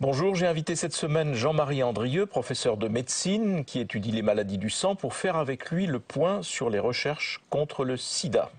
Bonjour, j'ai invité cette semaine Jean-Marie Andrieux, professeur de médecine qui étudie les maladies du sang, pour faire avec lui le point sur les recherches contre le sida.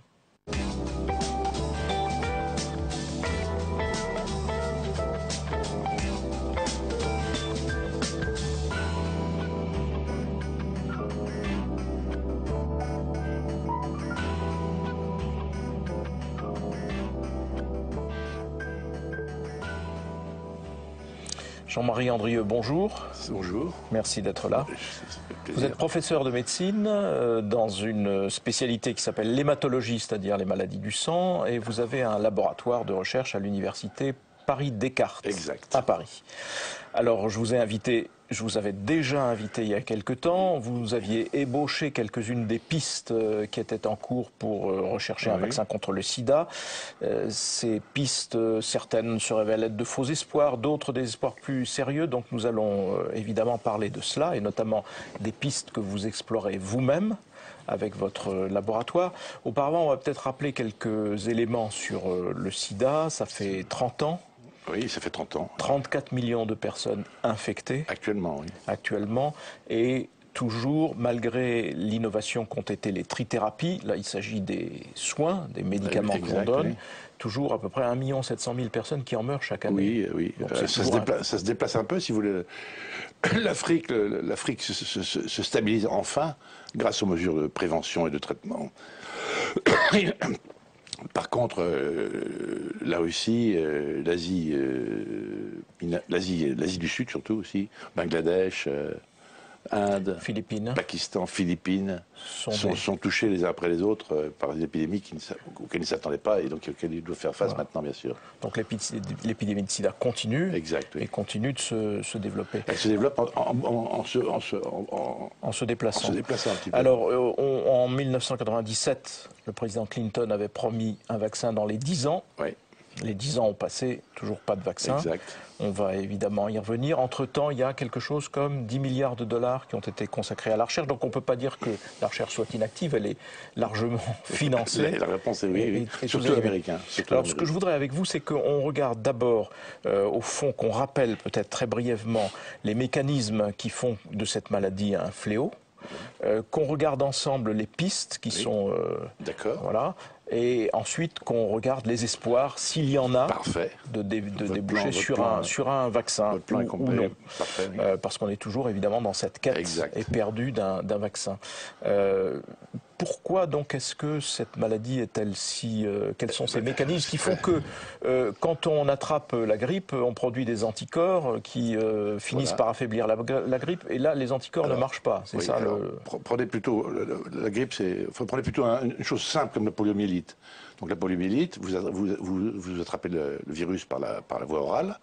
Jean-Marie Andrieux, bonjour. Bonjour. Merci d'être là. Vous êtes professeur de médecine dans une spécialité qui s'appelle l'hématologie, c'est-à-dire les maladies du sang, et vous avez un laboratoire de recherche à l'université Paris-Descartes, Exact. à Paris. Alors, je vous avais déjà invité il y a quelque temps. Vous aviez ébauché quelques-unes des pistes qui étaient en cours pour rechercher un vaccin contre le sida. Ces pistes, certaines se révèlent être de faux espoirs, d'autres des espoirs plus sérieux. Donc, nous allons évidemment parler de cela, et notamment des pistes que vous explorez vous-même avec votre laboratoire. Auparavant, on va peut-être rappeler quelques éléments sur le sida. Ça fait 30 ans. Oui, ça fait 30 ans. 34 millions de personnes infectées. Actuellement, oui. Actuellement. Et toujours, malgré l'innovation qu'ont été les trithérapies, là il s'agit des soins, des médicaments qu'on donne, oui. Toujours à peu près 1 700 000 personnes qui en meurent chaque année. Oui, oui. Ça se déplace un peu, si vous voulez. L'Afrique se stabilise enfin grâce aux mesures de prévention et de traitement. Par contre, la Russie, l'Asie du Sud surtout aussi, Bangladesh, Inde, Philippines. Pakistan, Philippines, sont touchés les uns après les autres par des épidémies auxquelles ils ne s'attendaient pas et donc auxquelles ils doivent faire face maintenant, bien sûr. Donc l'épidémie de sida continue, exact, oui. Et continue de se développer. Elle se développe en se déplaçant. un petit peu. Alors, en 1997, le président Clinton avait promis un vaccin dans les 10 ans. Oui. Les 10 ans ont passé, toujours pas de vaccin. Exact. On va évidemment y revenir. Entre-temps, il y a quelque chose comme 10 milliards de dollars qui ont été consacrés à la recherche. Donc on ne peut pas dire que la recherche soit inactive, elle est largement financée. La réponse est oui, oui. Surtout américain. Alors ce que je voudrais avec vous, c'est qu'on regarde d'abord, au fond, qu'on rappelle peut-être très brièvement les mécanismes qui font de cette maladie un fléau. Qu'on regarde ensemble les pistes qui sont... D'accord. Voilà. Et ensuite qu'on regarde les espoirs, s'il y en a, de déboucher sur un vaccin ou non. Parfait, oui. Parce qu'on est toujours évidemment dans cette quête éperdue d'un vaccin. Pourquoi donc est-ce que cette maladie est-elle si... quels sont ces mécanismes qui font que quand on attrape la grippe, on produit des anticorps qui finissent par affaiblir la grippe, et là les anticorps ne marchent pas. C'est ça prenez plutôt la grippe, prenez plutôt une chose simple comme la poliomyélite. Donc la poliomyélite, vous attrapez le virus par la voie orale.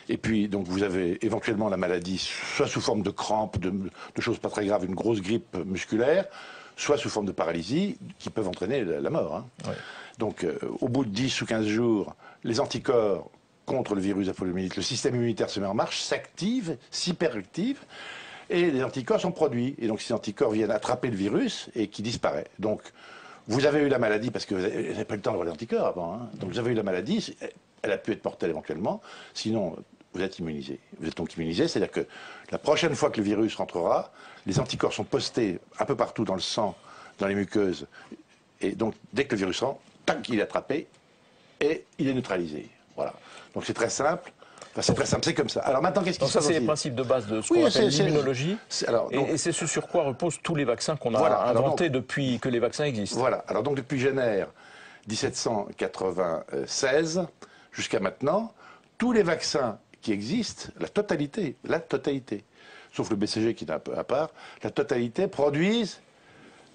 Et puis, donc, vous avez éventuellement la maladie, soit sous forme de crampes, de choses pas très graves, une grosse grippe musculaire, soit sous forme de paralysie, qui peuvent entraîner la mort. Hein. Oui. Donc, au bout de 10 ou 15 jours, les anticorps contre le virus de la poliomyélite, le système immunitaire se met en marche, s'active, s'hyperactive, et les anticorps sont produits. Et donc, ces anticorps viennent attraper le virus et qui disparaît. Donc, vous avez eu la maladie, parce que vous n'avez pas eu le temps d'avoir les anticorps avant, hein. Donc vous avez eu la maladie, elle a pu être mortelle éventuellement, sinon vous êtes immunisé. Vous êtes donc immunisé, c'est-à-dire que la prochaine fois que le virus rentrera, les anticorps sont postés un peu partout dans le sang, dans les muqueuses, et donc dès que le virus rentre, tac, il est attrapé, et il est neutralisé. Voilà. Donc c'est très simple. Enfin, c'est très simple, c'est comme ça. Alors maintenant, qu'est-ce qui se passe? Ça, c'est les principes de base de ce qu'on appelle l'immunologie. Et c'est ce sur quoi reposent tous les vaccins qu'on a inventés depuis que les vaccins existent. Voilà. Alors donc, depuis Jenner 1796 jusqu'à maintenant, tous les vaccins qui existent, la totalité, sauf le BCG qui est un peu à part, la totalité produisent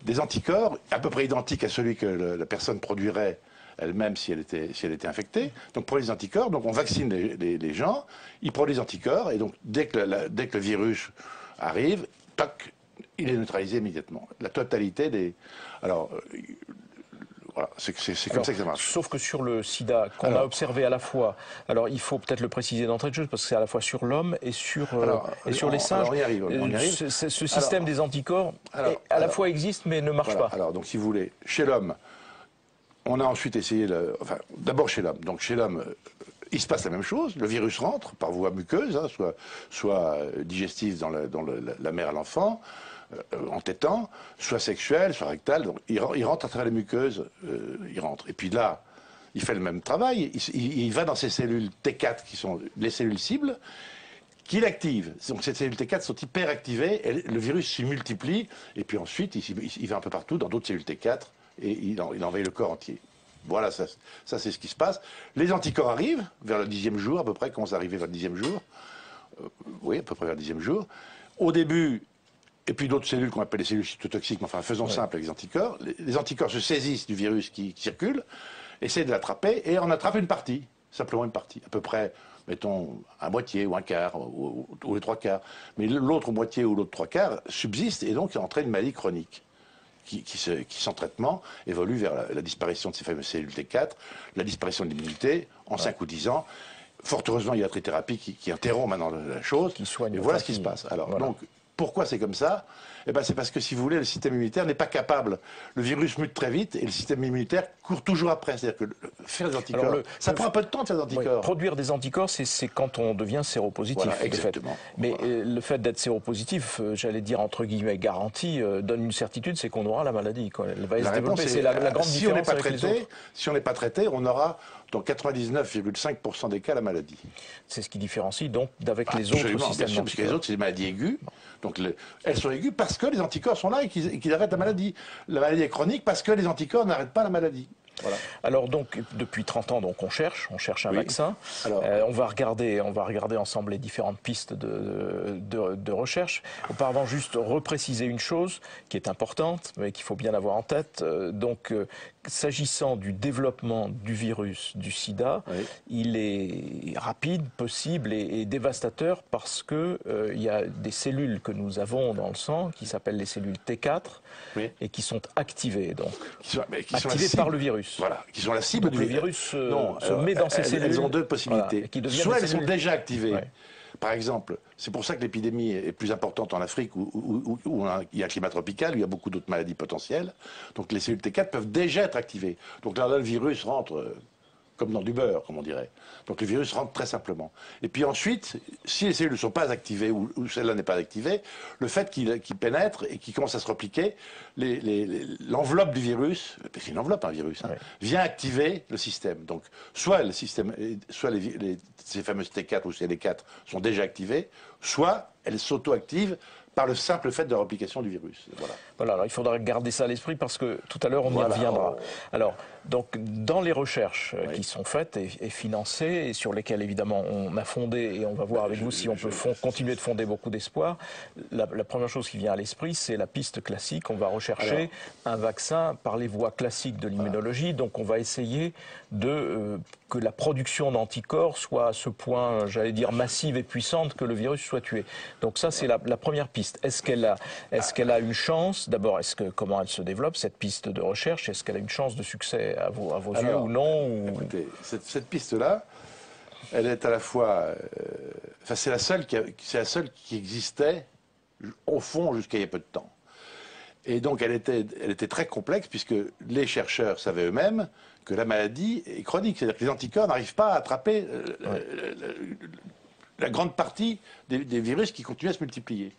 des anticorps à peu près identiques à celui que la personne produirait elle-même si elle était infectée. Donc pour les anticorps, donc on vaccine les gens, ils produisent des anticorps, et donc dès que le virus arrive, toc, il est neutralisé immédiatement. La totalité des... Alors, voilà, c'est comme ça que ça marche. Sauf que sur le sida, qu'on a observé à la fois, alors il faut peut-être le préciser d'entrée de jeu, parce que c'est à la fois sur l'homme et sur les singes. On y arrive. Ce système des anticorps à la fois existe mais ne marche pas. Alors, donc si vous voulez, chez l'homme, on a ensuite essayé, d'abord chez l'homme. Donc chez l'homme, il se passe la même chose. Le virus rentre par voie muqueuse, hein, soit digestive dans la mère à l'enfant, en tétant, soit sexuelle, soit rectale. Donc, il rentre à travers les muqueuses, il rentre. Et puis là, il fait le même travail. Il va dans ces cellules T4 qui sont les cellules cibles, qu'il active. Donc ces cellules T4 sont hyper activées, et le virus s'y multiplie, et puis ensuite, il va un peu partout dans d'autres cellules T4, et il envahit le corps entier. Voilà, ça c'est ce qui se passe. Les anticorps arrivent vers le 10e jour, à peu près, commencent à arriver vers le 10e jour. Oui, à peu près vers le 10e jour. Au début, et puis d'autres cellules qu'on appelle les cellules cytotoxiques, mais enfin, faisons simple avec les anticorps. Les anticorps se saisissent du virus qui circule, essaient de l'attraper, et en attrapent une partie, simplement une partie, à peu près, mettons, un moitié ou un quart, ou les trois quarts. Mais l'autre moitié ou l'autre trois quarts subsiste, et donc entraîne une maladie chronique qui sans traitement, évolue vers la disparition de ces fameuses cellules T4, la disparition de l'immunité en 5 ou 10 ans. Fort heureusement, il y a la trithérapie qui interrompt maintenant la chose. Et voilà ce qui se passe. Alors, donc, pourquoi c'est comme ça? Eh ben, c'est parce que, si vous voulez, le système immunitaire n'est pas capable. Le virus mute très vite et le système immunitaire court toujours après. C'est-à-dire que faire des anticorps, ça prend un peu de temps de faire des anticorps. Oui, produire des anticorps, c'est quand on devient séropositif. Voilà, exactement. Mais le fait d'être séropositif, j'allais dire entre guillemets garanti, donne une certitude, c'est qu'on aura la maladie. Elle va se développer. C'est la grande différence avec les autres. Si on n'est pas traité, on aura dans 99,5% des cas la maladie. C'est ce qui différencie donc d'avec les autres systèmes d'anticorps. Parce que les autres, c'est des maladies aiguës. Donc elles sont aiguës parce que les anticorps sont là et qu'ils arrêtent la maladie. La maladie est chronique parce que les anticorps n'arrêtent pas la maladie. Voilà. Alors donc depuis 30 ans donc on cherche un vaccin. Alors, on va regarder ensemble les différentes pistes de recherche. Auparavant, juste repréciser une chose qui est importante mais qu'il faut bien avoir en tête. S'agissant du développement du virus du sida, il est rapide, possible et dévastateur parce que il y a des cellules que nous avons dans le sang qui s'appellent les cellules T4 et qui sont activées donc activées par le virus. Voilà, qui sont la cible du virus. Se met dans ces cellules. Elles ont deux possibilités. Soit elles sont déjà activées. Par exemple, c'est pour ça que l'épidémie est plus importante en Afrique où il y a un climat tropical, où il y a beaucoup d'autres maladies potentielles. Donc les cellules T4 peuvent déjà être activées. Donc là, le virus rentre comme dans du beurre, comme on dirait. Donc le virus rentre très simplement. Et puis ensuite, si les cellules ne sont pas activées ou celle-là n'est pas activée, le fait qu'il pénètre et qu'il commence à se repliquer, l'enveloppe du virus, parce qu'il enveloppe un virus, vient activer le système. Donc soit le système, soit ces fameuses T4 ou CD4 sont déjà activées, soit elles s'auto-activent par le simple fait de la réplication du virus. Voilà, alors il faudra garder ça à l'esprit parce que tout à l'heure on y reviendra. Alors, donc, dans les recherches qui sont faites et financées et sur lesquelles évidemment on a fondé et on va voir avec vous si on peut continuer de fonder beaucoup d'espoir, la première chose qui vient à l'esprit c'est la piste classique. On va rechercher un vaccin par les voies classiques de l'immunologie. Donc on va essayer que la production d'anticorps soit à ce point, j'allais dire, massive et puissante que le virus soit tué. Donc ça c'est la première piste. Est-ce qu'elle a une chance? D'abord, comment elle se développe cette piste de recherche? Est-ce qu'elle a une chance de succès à vos yeux ou non Écoutez, cette piste-là, elle est à la fois, c'est la seule qui existait au fond jusqu'à il y a peu de temps. Et donc elle était très complexe puisque les chercheurs savaient eux-mêmes que la maladie est chronique, c'est-à-dire que les anticorps n'arrivent pas à attraper la grande partie des virus qui continuent à se multiplier.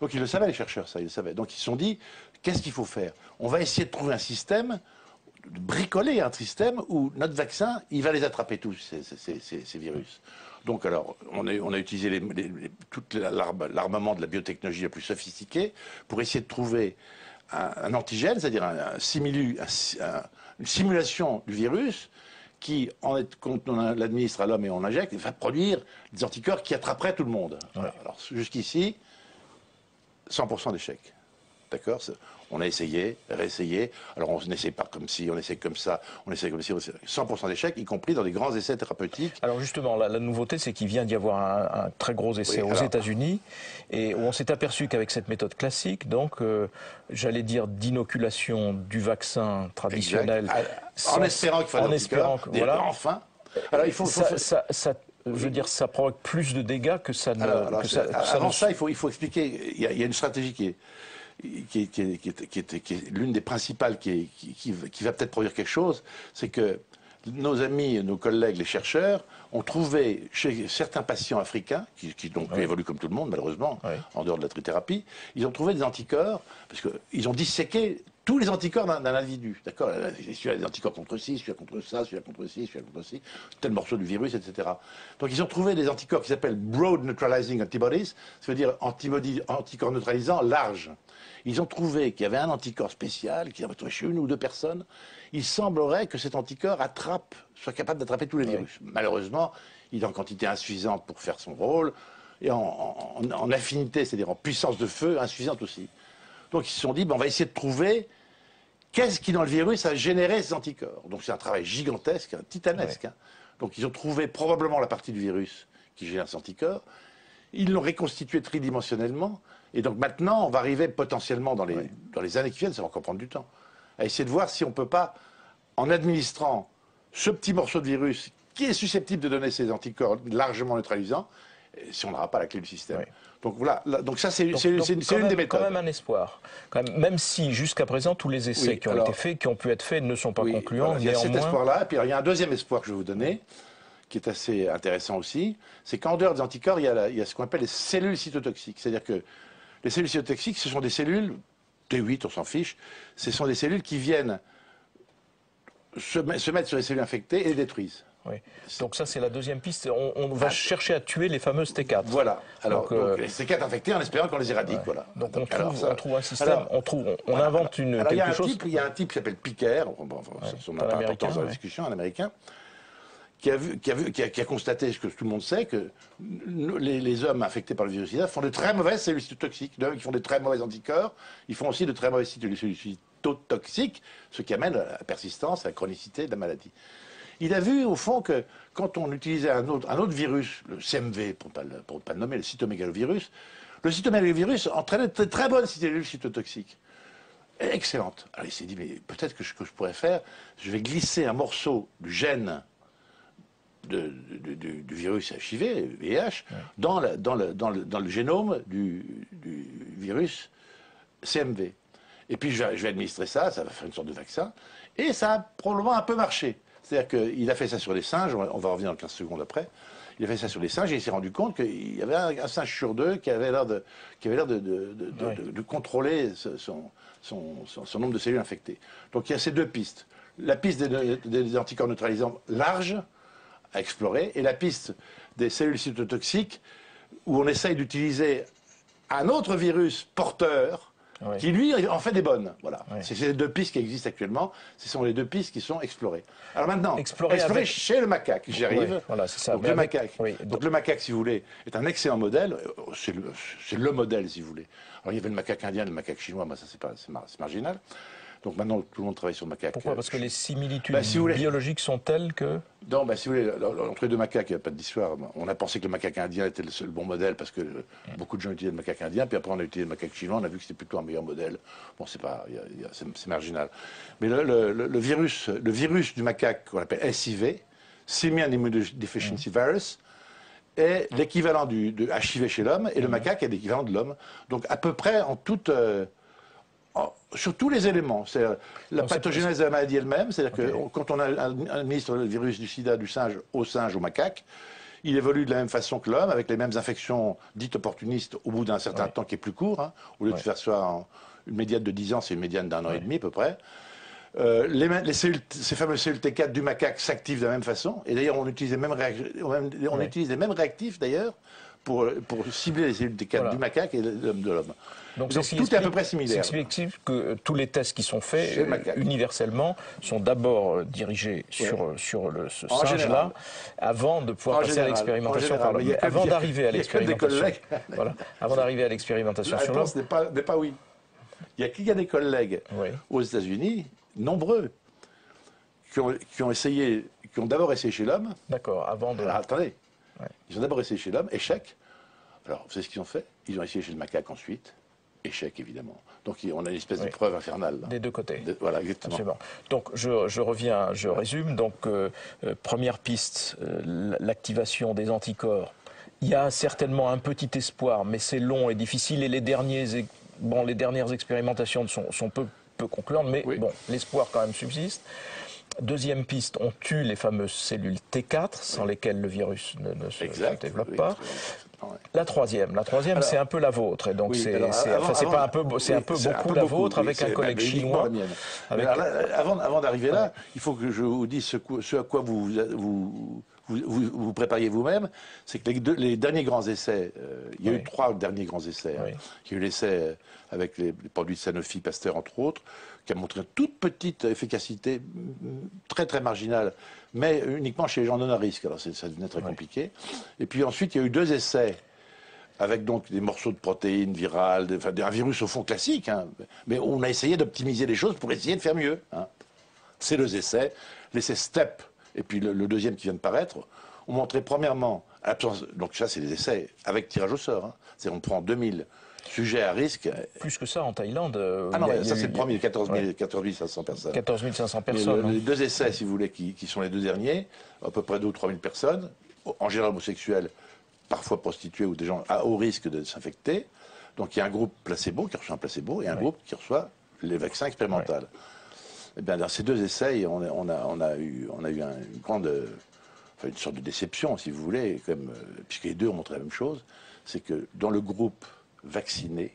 Donc ils le savaient, les chercheurs, ça, ils le savaient. Donc ils se sont dit, qu'est-ce qu'il faut faire? On va essayer de trouver un système, de bricoler un système où notre vaccin, il va les attraper tous, ces virus. Donc alors, on a utilisé tout l'armement de la biotechnologie la plus sophistiquée pour essayer de trouver un antigène, c'est-à-dire une simulation du virus qui, quand on l'administre à l'homme et on l'injecte, va produire des anticorps qui attraperaient tout le monde. Alors jusqu'ici, 100% d'échecs. D'accord? On a essayé, réessayé. Alors on n'essaie pas comme si, on essaie comme ça, on essaie comme si, 100% d'échecs, y compris dans des grands essais thérapeutiques. Alors justement, la nouveauté, c'est qu'il vient d'y avoir un très gros essai aux États-Unis, et où on s'est aperçu qu'avec cette méthode classique, donc j'allais dire d'inoculation du vaccin traditionnel, en espérant qu'il fasse voilà, enfin. Alors il faut je veux dire, ça provoque plus de dégâts que ça ne. Avant ça, il faut expliquer. Il y a une stratégie qui est l'une des principales qui va peut-être produire quelque chose, c'est que nos amis, nos collègues, les chercheurs, ont trouvé chez certains patients africains, qui donc évoluent comme tout le monde, malheureusement, en dehors de la trithérapie, ils ont trouvé des anticorps, parce qu'ils ont disséqué tous les anticorps d'un individu. D'accord? Celui-là a des anticorps contre ci, celui-là contre ça, celui-là contre ci, celui-là contre ci, tel morceau du virus, etc. Donc ils ont trouvé des anticorps qui s'appellent Broad Neutralizing Antibodies, ça veut dire anticorps neutralisants larges. Ils ont trouvé qu'il y avait un anticorps spécial, qui avait trouvé chez une ou deux personnes. Il semblerait que cet anticorps soit capable d'attraper tous les virus. Malheureusement, il est en quantité insuffisante pour faire son rôle, et en affinité, c'est-à-dire en puissance de feu, insuffisante aussi. Donc ils se sont dit, on va essayer de trouver qu'est-ce qui dans le virus a généré ces anticorps. Donc c'est un travail gigantesque, titanesque. Donc ils ont trouvé probablement la partie du virus qui génère ces anticorps. Ils l'ont reconstitué tridimensionnellement. Et donc maintenant, on va arriver potentiellement dans les années qui viennent, ça va encore prendre du temps, à essayer de voir si on ne peut pas, en administrant ce petit morceau de virus qui est susceptible de donner ces anticorps largement neutralisants, si on n'aura pas la clé du système. Donc voilà, donc ça c'est une des méthodes. Quand même un espoir. Même si jusqu'à présent tous les essais qui ont été faits, qui ont pu être faits, ne sont pas concluants. Voilà, il y a cet espoir-là, et puis il y a un deuxième espoir que je vais vous donner, qui est assez intéressant aussi, c'est qu'en dehors des anticorps, il y a ce qu'on appelle les cellules cytotoxiques. C'est-à-dire que les cellules cytotoxiques, ce sont des cellules, T8, on s'en fiche, ce sont des cellules qui viennent se mettre sur les cellules infectées et les détruisent. Oui. Donc ça, c'est la deuxième piste. On va chercher à tuer les fameuses T4. Voilà. Alors, donc, les T4 infectés en espérant qu'on les éradique. Voilà. Donc on trouve un système, on invente quelque chose. Il y a un type qui s'appelle Piquer, ça n'a pas d'importance dans la discussion, un Américain, qui a constaté ce que tout le monde sait, que les hommes infectés par le virus SIDA font de très mauvaises cellules cytotoxiques. Ils font de très mauvais anticorps, ils font aussi de très mauvaises cellules cytotoxiques, ce qui amène à la persistance, à la chronicité de la maladie. Il a vu, au fond, que quand on utilisait un autre virus, le CMV, pour ne pas le nommer, le cytomégalovirus, le cytomégalovirus entraînait de très bonnes cellules cytotoxiques. Excellentes. Alors il s'est dit, mais peut-être que ce que je pourrais faire, je vais glisser un morceau du gène du virus HIV, VIH, dans le génome du virus CMV. Et puis je vais administrer ça va faire une sorte de vaccin, et ça a probablement un peu marché. C'est-à-dire qu'il a fait ça sur les singes, on va revenir dans 15 secondes après, il a fait ça sur les singes et il s'est rendu compte qu'il y avait un singe sur deux qui avait l'air de contrôler son nombre de cellules infectées. Donc il y a ces deux pistes. La piste des anticorps neutralisants larges à explorer et la piste des cellules cytotoxiques où on essaye d'utiliser un autre virus porteur qui, lui, en fait des bonnes. Voilà. C'est ces deux pistes qui existent actuellement. Ce sont les deux pistes qui sont explorées. Alors maintenant, explorer chez le macaque. J'y arrive. Voilà, c'est ça. Donc, donc le macaque, si vous voulez, est un excellent modèle. C'est le modèle, si vous voulez. Alors il y avait le macaque indien, le macaque chinois, mais ça c'est marginal. Donc maintenant, tout le monde travaille sur le macaque. Pourquoi? Parce que les similitudes biologiques sont telles que... Non, si vous voulez, entre les deux macaques, il n'y a pas d'histoire. On a pensé que le macaque indien était le bon modèle parce que beaucoup de gens utilisaient le macaque indien, puis après on a utilisé le macaque chinois, on a vu que c'était plutôt un meilleur modèle. Bon, c'est marginal. Mais le virus du macaque, qu'on appelle SIV, Simian Immunodeficiency Virus, est l'équivalent du HIV chez l'homme, et le macaque est l'équivalent de l'homme. Donc à peu près sur tous les éléments, c'est la pathogénèse de la maladie elle-même, c'est-à-dire que quand on administre le virus du sida du singe, au macaque, il évolue de la même façon que l'homme, avec les mêmes infections dites opportunistes au bout d'un certain temps qui est plus court. Au lieu de faire soit une médiane de 10 ans, c'est une médiane d'1 an et demi à peu près. Ces fameuses cellules T4 du macaque s'activent de la même façon, et d'ailleurs on utilise les mêmes réactifs d'ailleurs pour cibler les cellules T4 du macaque et de l'homme. Donc tout est à peu près similaire. C'est explique que tous les tests qui sont faits universellement sont d'abord dirigés sur ce singe-là avant de pouvoir passer à l'expérimentation par l'homme. Avant d'arriver à l'expérimentation. Voilà. Avant d'arriver à l'expérimentation sur l'homme. La réponse n'est pas oui. Il y a des collègues aux États-Unis, nombreux, qui ont d'abord essayé chez l'homme. D'accord, avant de... Alors, attendez. Ils ont d'abord essayé chez l'homme, échec. Alors, vous savez ce qu'ils ont fait? Ils ont essayé chez le macaque ensuite. Échec, évidemment. Donc, on a une espèce de preuve infernale. Là. Des deux côtés. Voilà, exactement. Absolument. Donc, je reviens, je résume. Donc, première piste, l'activation des anticorps. Il y a certainement un petit espoir, mais c'est long et difficile. Et les dernières expérimentations sont peu concluantes, mais bon, l'espoir quand même subsiste. Deuxième piste, on tue les fameuses cellules T4, sans lesquelles le virus ne se développe pas. La troisième, c'est un peu la vôtre, et donc c'est un peu beaucoup la vôtre, avec un collègue chinois. Avant d'arriver là, il faut que je vous dise ce à quoi vous prépariez vous-même, c'est que les derniers grands essais, il y a eu 3 derniers grands essais. Hein. Il y a eu l'essai avec les produits de Sanofi, Pasteur, entre autres, qui a montré une toute petite efficacité, très très marginale, mais uniquement chez les gens non à risque. Alors ça devenait très compliqué. Et puis ensuite, il y a eu 2 essais avec donc des morceaux de protéines virales, un virus au fond classique, hein, mais on a essayé d'optimiser les choses pour essayer de faire mieux. Hein. Ces 2 essais, l'essai STEP et puis le deuxième qui vient de paraître, ont montré premièrement, donc ça c'est des essais avec tirage au sort, hein, on prend 2000 sujets à risque. Plus que ça en Thaïlande. Ah non, ça c'est le premier, 14 500 personnes. 14 500 personnes. Mais les 2 essais, si vous voulez, qui sont les 2 derniers, à peu près 2 ou 3 000 personnes, en général homosexuels, parfois prostituées ou des gens à haut risque de s'infecter. Donc il y a un groupe placebo qui reçoit un placebo et un groupe qui reçoit les vaccins expérimentaux. Eh bien, dans ces 2 essais, on a eu une grande, une sorte de déception, si vous voulez, puisque les 2 ont montré la même chose, c'est que dans le groupe vacciné,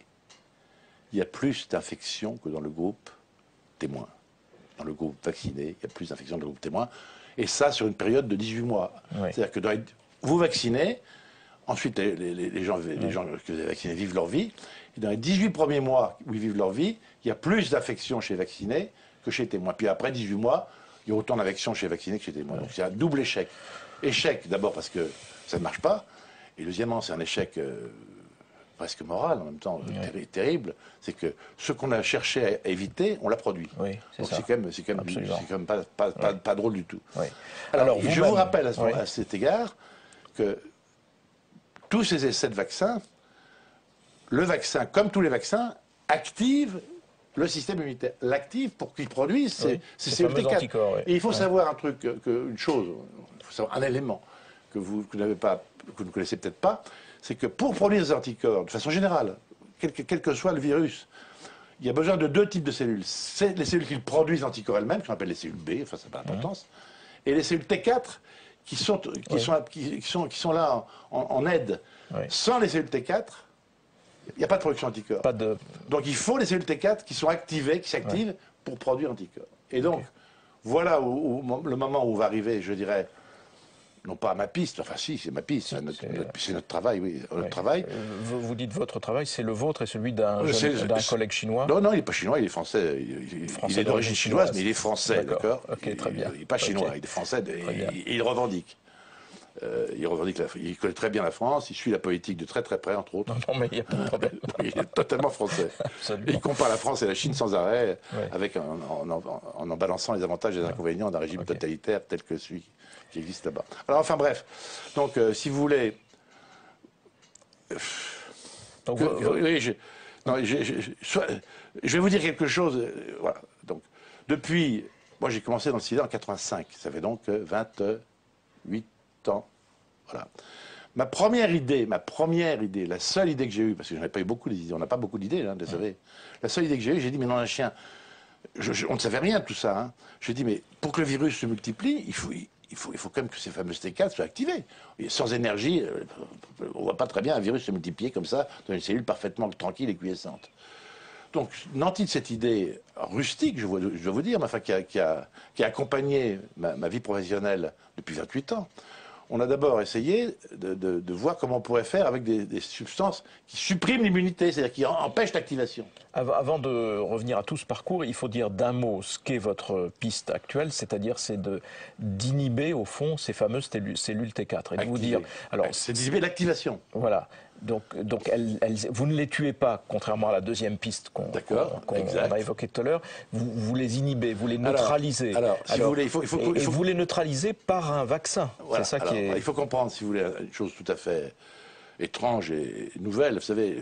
il y a plus d'infections que dans le groupe témoin. Dans le groupe vacciné, il y a plus d'infections que dans le groupe témoin, et ça sur une période de 18 mois. C'est-à-dire que vous vaccinez, ensuite les gens que vous avez vaccinés vivent leur vie, et dans les 18 premiers mois où ils vivent leur vie, il y a plus d'infections chez les vaccinés que chez les témoins. Puis après 18 mois, il y a autant d'infections chez les vaccinés que chez les témoins. Donc c'est un double échec. Échec d'abord parce que ça ne marche pas, et deuxièmement c'est un échec presque moral en même temps, terrible, c'est que ce qu'on a cherché à éviter, on l'a produit. Oui, donc c'est quand même pas drôle du tout. Alors je vous rappelle à cet égard que tous ces essais de vaccins, le vaccin, comme tous les vaccins, active le système immunitaire. L'active pour qu'il produise ces cellules T4. Et il faut savoir un truc, une chose, il faut savoir un élément que vous ne connaissez peut-être pas, c'est que pour produire des anticorps, de façon générale, quel que soit le virus, il y a besoin de 2 types de cellules. C'est les cellules qui produisent l'anticorps elles-mêmes, qu'on appelle les cellules B, enfin ça n'a pas d'importance, et les cellules T4 qui sont là en aide. Sans les cellules T4, il n'y a pas de production d'anticorps. Donc il faut les cellules T4 qui sont activées, qui s'activent pour produire anticorps. Et donc, voilà le moment où on va arriver, je dirais, non pas à ma piste, enfin si, c'est ma piste, c'est notre travail, oui. Notre travail. Vous dites votre travail, c'est le vôtre et celui d'un collègue chinois? Non, il n'est pas chinois, il est français. Il est d'origine chinoise, mais il est français, d'accord? Ok, très bien. Il n'est pas chinois, il est français et il revendique. Il connaît très bien la France, il suit la politique de très très près, entre autres. Non, mais il n'y a pas de problème. Il est totalement français. Il compare la France et la Chine sans arrêt, en balançant les avantages et les inconvénients d'un régime totalitaire tel que celui qui existe là-bas. Alors enfin bref, donc si vous voulez... je vais vous dire quelque chose. Voilà. Donc, depuis... Moi j'ai commencé dans le sida en 85, ça fait donc 28 ans. Voilà. Ma première idée, la seule idée que j'ai eue, parce que j'en ai pas eu beaucoup d'idées, on n'a pas beaucoup d'idées, hein, vous savez. La seule idée que j'ai eue, j'ai dit, mais non, un chien, on ne savait rien de tout ça. Hein. J'ai dit, mais pour que le virus se multiplie, il faut quand même que ces fameuses T4 soient activées. Et sans énergie, on ne voit pas très bien un virus se multiplier comme ça dans une cellule parfaitement tranquille et quiescente. Donc, nanti de cette idée rustique, je dois vous dire, mais enfin, qui a accompagné ma vie professionnelle depuis 28 ans, on a d'abord essayé de voir comment on pourrait faire avec des substances qui suppriment l'immunité, c'est-à-dire qui empêchent l'activation. Avant de revenir à tout ce parcours, il faut dire d'un mot ce qu'est votre piste actuelle, c'est-à-dire d'inhiber au fond ces fameuses cellules T4. Et de vous dire, alors, c'est d'inhiber l'activation. Voilà. Donc vous ne les tuez pas, contrairement à la deuxième piste qu'on a évoquée tout à l'heure. Vous les inhibez, vous les neutralisez. Si vous voulez, et vous les neutralisez par un vaccin. Voilà. C'est ça qui est... Il faut comprendre, si vous voulez, une chose tout à fait étrange et nouvelle. Vous savez,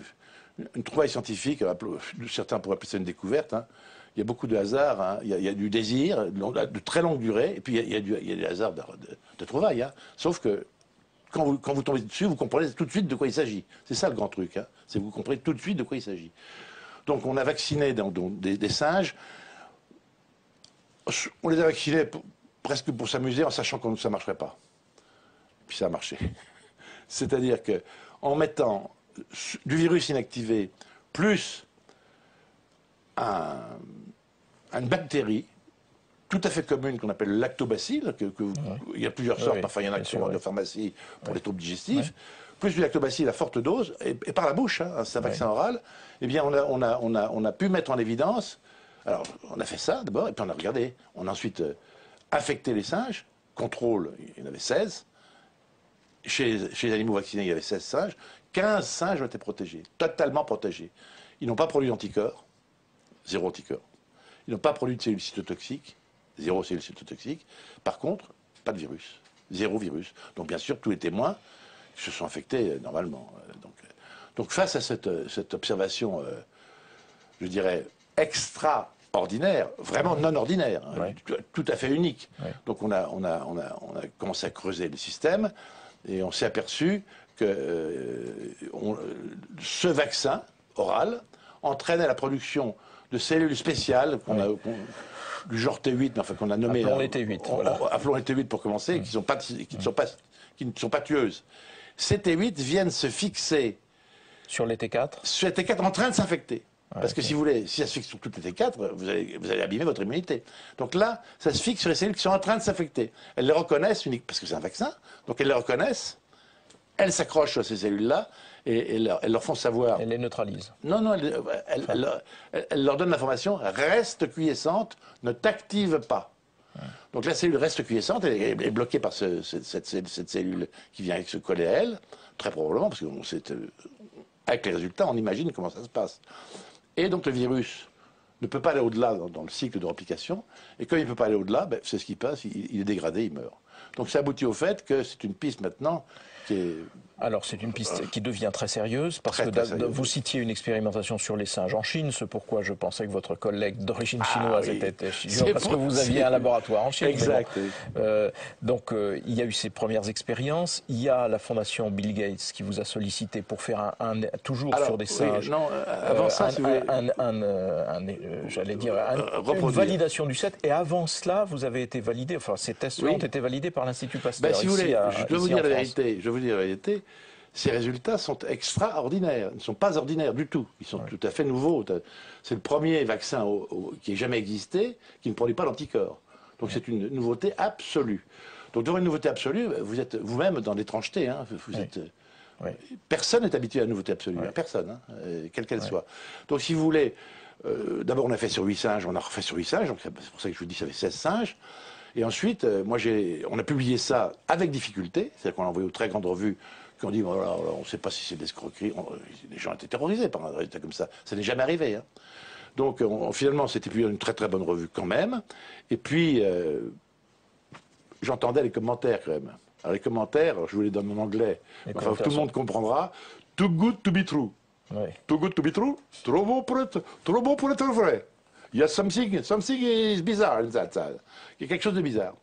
une trouvaille scientifique, certains pourraient appeler ça une découverte. Hein. Il y a beaucoup de hasard, hein. Il y a du désir de très longue durée, et puis il y a des hasards de trouvailles. Hein. Sauf que quand vous tombez dessus, vous comprenez tout de suite de quoi il s'agit. C'est ça le grand truc, hein. C'est que vous comprenez tout de suite de quoi il s'agit. Donc on a vacciné des singes On les a vaccinés presque pour s'amuser en sachant que ça ne marcherait pas. Puis ça a marché. C'est-à-dire qu'en mettant du virus inactivé plus une bactérie tout à fait commune qu'on appelle le lactobacille, il y a plusieurs sortes, parfois il y en a qui sont en pharmacie pour les troubles digestifs, plus du lactobacille à forte dose, et par la bouche, hein, c'est un vaccin oral, eh bien on a pu mettre en évidence, alors on a fait ça d'abord, et puis on a regardé, on a ensuite infecté les singes, contrôle, il y en avait 16, chez les animaux vaccinés il y avait 16 singes, 15 singes ont été protégés, totalement protégés. Ils n'ont pas produit d'anticorps, zéro anticorps. Ils n'ont pas produit de cellules cytotoxiques, zéro cellules cytotoxiques. Par contre, pas de virus, zéro virus. Donc bien sûr, tous les témoins se sont infectés normalement. Donc face à cette observation, je dirais, extraordinaire, vraiment non ordinaire, tout à fait unique. Donc on a commencé à creuser le système et on s'est aperçu que ce vaccin oral entraînait la production de cellules spéciales du genre T8, mais enfin qu'on a nommé. Appelons les T8. Voilà. Appelons les T8 pour commencer, qui ne sont pas tueuses. Ces T8 viennent se fixer sur les T4. Sur les T4 en train de s'infecter. Parce que si vous voulez, si ça se fixe sur toutes les T4, vous allez abîmer votre immunité. Donc là, ça se fixe sur les cellules qui sont en train de s'infecter. Elles les reconnaissent, parce que c'est un vaccin, donc elles les reconnaissent, elles s'accrochent à ces cellules-là, et elles leur font savoir. Elles les neutralisent. Non, elles leur donnent l'information, reste quiescente, ne t'active pas. Donc la cellule reste quiescente, elle est bloquée par cette cellule qui vient se coller à elle, très probablement, parce que avec les résultats, on imagine comment ça se passe. Et donc le virus ne peut pas aller au-delà dans le cycle de réplication, et comme il ne peut pas aller au-delà, c'est ce qui passe, il est dégradé, il meurt. Donc ça aboutit au fait que c'est une piste maintenant qui est... Alors c'est une piste qui devient très sérieuse, parce que vous citiez une expérimentation sur les singes en Chine, c'est pourquoi je pensais que votre collègue d'origine chinoise était chinois, parce que vous aviez un laboratoire en Chine. Exact. Donc il y a eu ces premières expériences, il y a la fondation Bill Gates qui vous a sollicité pour faire toujours sur des singes. Non, avant ça, j'allais dire, une validation du set, et avant cela, vous avez été validé, enfin ces tests ont été validés par l'Institut Pasteur. Si vous voulez, je dois vous dire la vérité, ces résultats sont extraordinaires. Ils ne sont pas ordinaires du tout. Ils sont tout à fait nouveaux. C'est le premier vaccin qui ait jamais existé qui ne produit pas d'anticorps. Donc c'est une nouveauté absolue. Donc devant une nouveauté absolue, vous êtes vous-même dans l'étrangeté. Hein. Personne n'est habitué à la nouveauté absolue. Personne, quelle qu'elle soit. Donc si vous voulez, d'abord on a fait sur 8 singes, on a refait sur 8 singes. Donc c'est pour ça que je vous dis que ça fait 16 singes. Et ensuite, on a publié ça avec difficulté. C'est-à-dire qu'on l'a envoyé aux très grandes revues qui ont dit, voilà, on ne sait pas si c'est de l'escroquerie. Les gens étaient terrorisés par un résultat comme ça. Ça n'est jamais arrivé. Hein. Donc finalement, c'était publié dans une très très bonne revue quand même. Et puis, j'entendais les commentaires quand même. Alors les commentaires, je vous les donne en anglais. Enfin, tout le monde comprendra. Too good to be true. Too good to be true. Trop beau pour être vrai. Il y a something is bizarre in that. Il y a quelque chose de bizarre.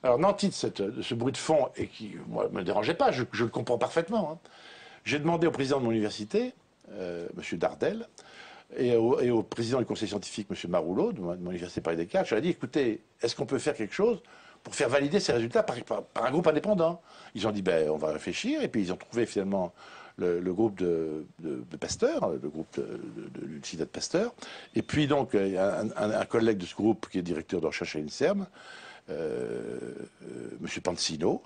Alors, nanti de ce bruit de fond, et qui ne me dérangeait pas, je le comprends parfaitement, hein. J'ai demandé au président de mon université, M. Dardel, et au président du conseil scientifique, M. Maroulot, de mon université Paris-Descartes, je leur ai dit, écoutez, est-ce qu'on peut faire quelque chose pour faire valider ces résultats par un groupe indépendant? Ils ont dit, on va réfléchir, et puis ils ont trouvé finalement le groupe de Pasteur, le groupe de l'Université de Pasteur, et puis donc un collègue de ce groupe qui est directeur de recherche à l'INSERM, M. Pansino,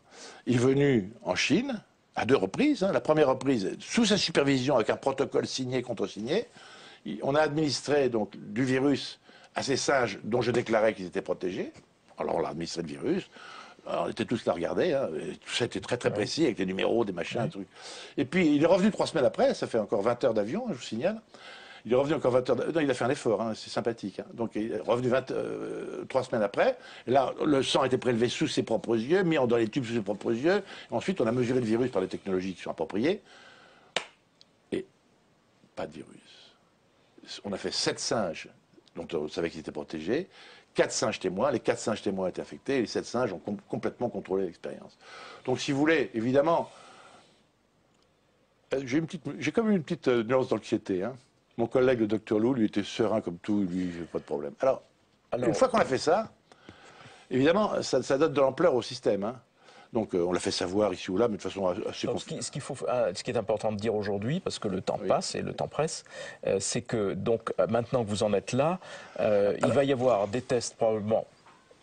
il est venu en Chine à 2 reprises. Hein. La première reprise, sous sa supervision, avec un protocole signé, contre-signé, on a administré donc du virus à ces singes dont je déclarais qu'ils étaient protégés. Alors on l'a administré le virus. Alors, on était tous là à regarder, hein. Tout ça était très très précis, avec les numéros, des machins, des trucs. Et puis il est revenu 3 semaines après, ça fait encore 20 heures d'avion, je vous signale. Il est revenu encore 20 heures d'avion. Non, il a fait un effort, hein, c'est sympathique. Hein. Donc il est revenu 3 semaines après. Et là, le sang a été prélevé sous ses propres yeux, mis dans les tubes sous ses propres yeux. Et ensuite, on a mesuré le virus par les technologies qui sont appropriées. Et pas de virus. On a fait 7 singes dont on savait qu'ils étaient protégés. 4 singes témoins, les 4 singes témoins étaient infectés, et les 7 singes ont complètement contrôlé l'expérience. Donc si vous voulez, évidemment, j'ai comme une petite nuance d'anxiété. Hein. Mon collègue, le docteur Lou, lui était serein comme tout, lui, pas de problème. Alors une fois qu'on a fait ça, Évidemment, ça donne de l'ampleur au système. Hein. Donc on l'a fait savoir ici ou là, mais de façon assez confidentielle. Ce qui est important de dire aujourd'hui, parce que le temps passe et le temps presse, c'est que donc maintenant que vous en êtes là, il va y avoir des tests probablement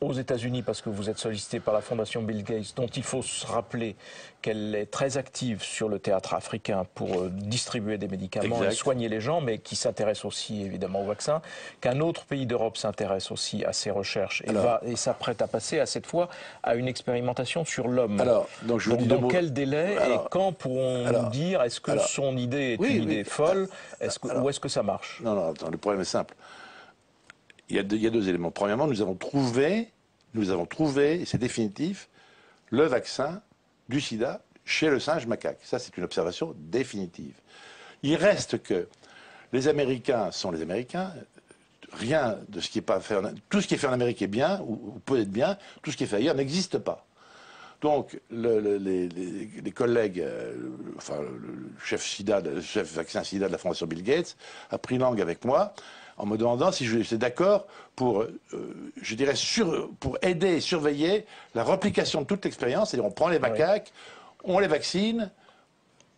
aux États-Unis, parce que vous êtes sollicité par la Fondation Bill Gates, dont il faut se rappeler qu'elle est très active sur le théâtre africain pour distribuer des médicaments et soigner les gens, mais qui s'intéresse aussi évidemment au vaccin, qu'un autre pays d'Europe s'intéresse aussi à ces recherches et s'apprête à passer à cette fois à une expérimentation sur l'homme. Donc dans quel délai et quand pourrons-nous dire est-ce que son idée est une idée folle ou est-ce que ça marche? Non, attends, le problème est simple. Il y a deux éléments. Premièrement, nous avons trouvé, et c'est définitif, le vaccin du sida chez le singe macaque. Ça, c'est une observation définitive. Il reste que les Américains sont les Américains. Rien de ce qui est pas fait tout ce qui est fait en Amérique est bien, ou peut être bien. Tout ce qui est fait ailleurs n'existe pas. Donc, les collègues, le chef SIDA, le chef vaccin SIDA de la Fondation Bill Gates, a pris langue avec moi en me demandant si j'étais d'accord pour, je dirais, pour aider et surveiller la replication de toute l'expérience. C'est-à-dire, on prend les macaques, on les vaccine,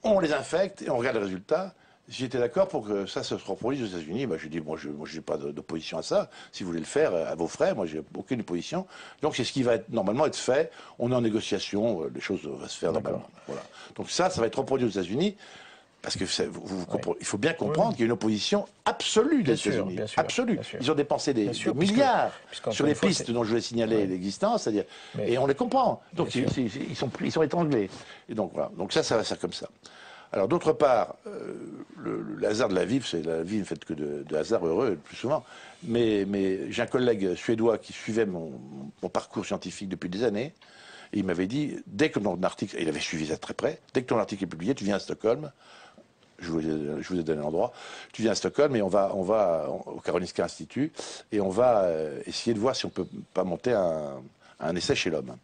on les infecte et on regarde les résultats. J'étais d'accord pour que ça se reproduise aux États-Unis. J'ai dit, moi, je n'ai pas d'opposition à ça. Si vous voulez le faire, à vos frais, moi, j'ai aucune opposition. Donc, c'est ce qui va normalement être fait. On est en négociation, les choses vont se faire normalement. Voilà. Donc ça va être reproduit aux États-Unis. Parce que il faut bien comprendre qu'il y a une opposition absolue des États-Unis. Absolue. Ils ont dépensé des milliards sur les pistes dont je vais signaler l'existence, c'est-à-dire, et on les comprend. Donc ils sont étranglés. Et donc voilà. Donc ça va faire comme ça. Alors d'autre part, le hasard de la vie, c'est la vie ne fait que de hasard heureux le plus souvent. Mais j'ai un collègue suédois qui suivait mon parcours scientifique depuis des années. Et il m'avait dit, dès que ton article, et il avait suivi ça très près, dès que ton article est publié, tu viens à Stockholm. Je vous ai donné l'endroit. Tu viens à Stockholm et on va au Karolinska Institut et on va essayer de voir si on peut pas monter un essai chez l'homme.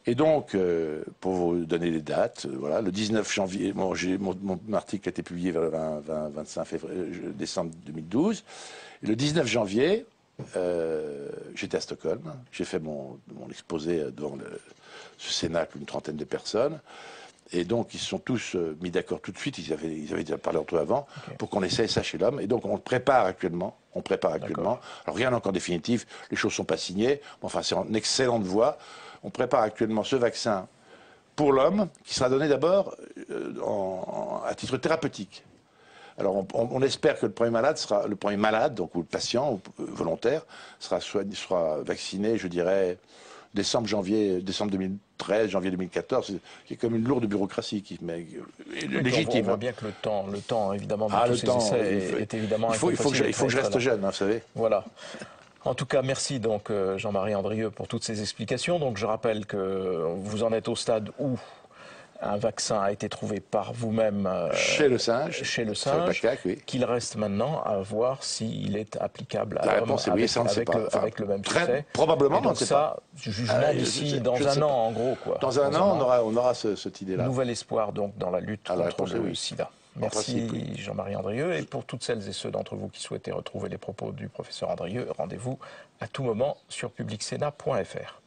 Et donc, pour vous donner les dates, voilà, le 19 janvier, mon article a été publié vers le 25 décembre 2012. Et le 19 janvier, j'étais à Stockholm. J'ai fait mon exposé devant ce cénacle, une trentaine de personnes. Et donc, ils se sont tous mis d'accord tout de suite. Ils avaient déjà parlé entre eux avant pour qu'on essaye ça chez l'homme. Et donc, on prépare actuellement. Alors, rien n'est encore définitif. Les choses ne sont pas signées. Enfin, c'est en excellente voie. On prépare actuellement ce vaccin pour l'homme, qui sera donné d'abord à titre thérapeutique. Alors, on espère que le premier malade, donc ou le patient ou volontaire, sera vacciné, je dirais, décembre 2013, janvier 2014, qui est comme une lourde bureaucratie qui est légitime. On voit bien que le temps évidemment, de tous ces essais est évidemment il faut que je reste jeune, hein, vous savez. Voilà. En tout cas, merci donc Jean-Marie Andrieux pour toutes ces explications. Donc je rappelle que vous en êtes au stade où un vaccin a été trouvé par vous-même chez le singe, qu'il reste maintenant à voir s'il est applicable à l'homme avec le même succès. Probablement, donc ça, jugement d'ici dans un an en gros. Dans un an, on aura cette idée-là. Nouvel espoir donc dans la lutte contre le sida. Merci Jean-Marie Andrieux. Et pour toutes celles et ceux d'entre vous qui souhaitez retrouver les propos du professeur Andrieux, rendez-vous à tout moment sur publicsena.fr.